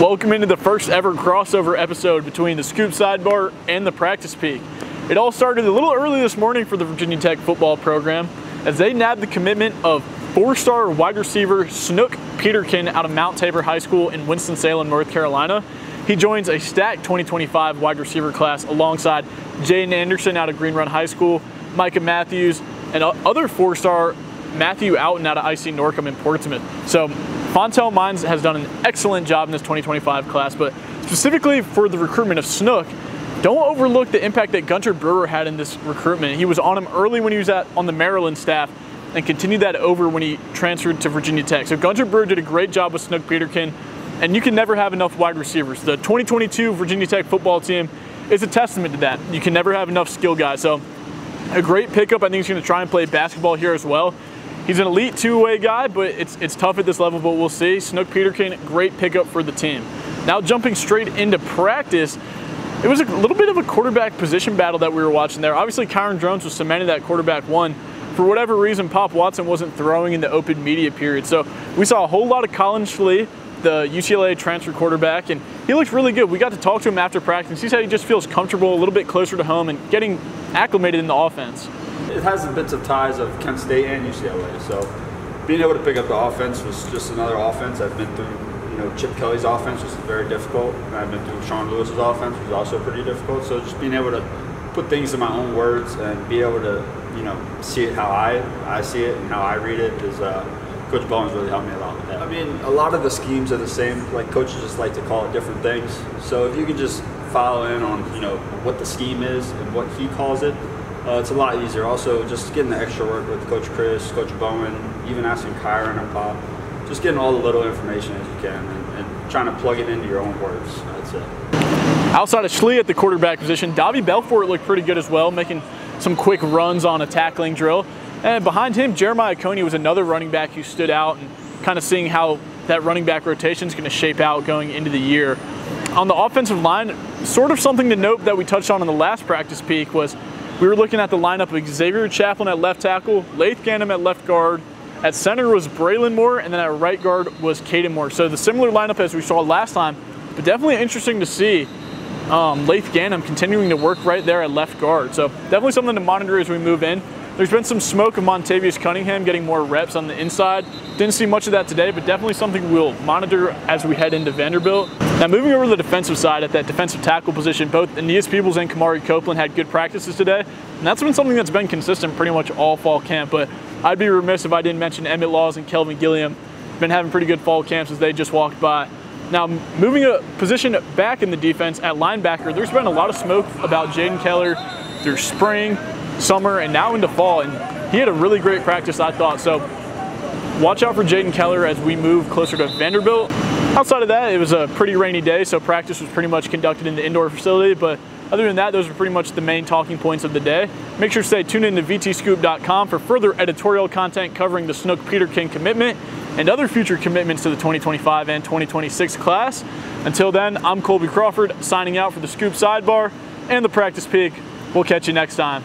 Welcome into the first ever crossover episode between the Scoop Sidebar and the Practice Peak. It all started a little early this morning for the Virginia Tech football program as they nabbed the commitment of four-star wide receiver Snook Peterkin out of Mount Tabor High School in Winston-Salem, North Carolina. He joins a stacked 2025 wide receiver class alongside Jaden Anderson out of Green Run High School, Micah Matthews, and other four-star Matthew Outen out of IC Norcom in Portsmouth. So Fontel Mines has done an excellent job in this 2025 class, but specifically for the recruitment of Snook, don't overlook the impact that Gunter Brewer had in this recruitment. He was on him early when he was on the Maryland staff and continued that over when he transferred to Virginia Tech. So Gunter Brewer did a great job with Snook Peterkin, and you can never have enough wide receivers. The 2022 Virginia Tech football team is a testament to that. You can never have enough skill guys. So a great pickup. I think he's going to try and play basketball here as well. He's an elite two-way guy, but it's tough at this level, but we'll see. Snook Peterkin, great pickup for the team. Now jumping straight into practice, it was a little bit of a quarterback position battle that we were watching there. Obviously, Kyron Jones was cemented at quarterback one. For whatever reason, Pop Watson wasn't throwing in the open media period. So we saw a whole lot of Colin Schley, the UCLA transfer quarterback, and he looked really good. We got to talk to him after practice. He said he just feels comfortable, a little bit closer to home, and getting acclimated in the offense. It has the bits of ties of Kent State and UCLA, so being able to pick up the offense was just another offense. I've been through, Chip Kelly's offense, which is very difficult, and I've been through Sean Lewis's offense, which is also pretty difficult. So just being able to put things in my own words and be able to, see it how I see it and how I read it is Coach Bowen's really helped me a lot with that. I mean, a lot of the schemes are the same. Like, coaches just like to call it different things. So if you can just follow in on, what the scheme is and what he calls it, it's a lot easier. Also, just getting the extra work with Coach Chris, Coach Bowen, even asking Kyron and Pop, just getting all the little information as you can and trying to plug it into your own words. That's it. Outside of Schley at the quarterback position, Davie Belfort looked pretty good as well, making some quick runs on a tackling drill. And behind him, Jeremiah Coney was another running back who stood out, and kind of seeing how that running back rotation is going to shape out going into the year. On the offensive line, sort of something to note that we touched on in the last practice peak was we were looking at the lineup of Xavier Chaplin at left tackle, Laith Ganem at left guard, at center was Braylon Moore, and then at right guard was Caden Moore. So the similar lineup as we saw last time, but definitely interesting to see Laith Ganem continuing to work right there at left guard. So definitely something to monitor as we move in. There's been some smoke of Montavious Cunningham getting more reps on the inside. Didn't see much of that today, but definitely something we'll monitor as we head into Vanderbilt. Now moving over to the defensive side at that defensive tackle position, both Aeneas Peebles and Kamari Copeland had good practices today. And that's been something that's been consistent pretty much all fall camp, but I'd be remiss if I didn't mention Emmett Laws and Kelvin Gilliam. Been having pretty good fall camps as they just walked by. Now moving a position back in the defense at linebacker, there's been a lot of smoke about Jaden Keller through spring, summer, and now into fall, and he had a really great practice, I thought. So watch out for Jaden Keller as we move closer to Vanderbilt. Outside of that, it was a pretty rainy day, so practice was pretty much conducted in the indoor facility, but other than that, those were pretty much the main talking points of the day. Make sure to stay tuned in to vtscoop.com for further editorial content covering the Snook Peterkin commitment and other future commitments to the 2025 and 2026 class. Until then, I'm Kolby Crawford signing out for the Scoop Sidebar and the Practice Peak. We'll catch you next time.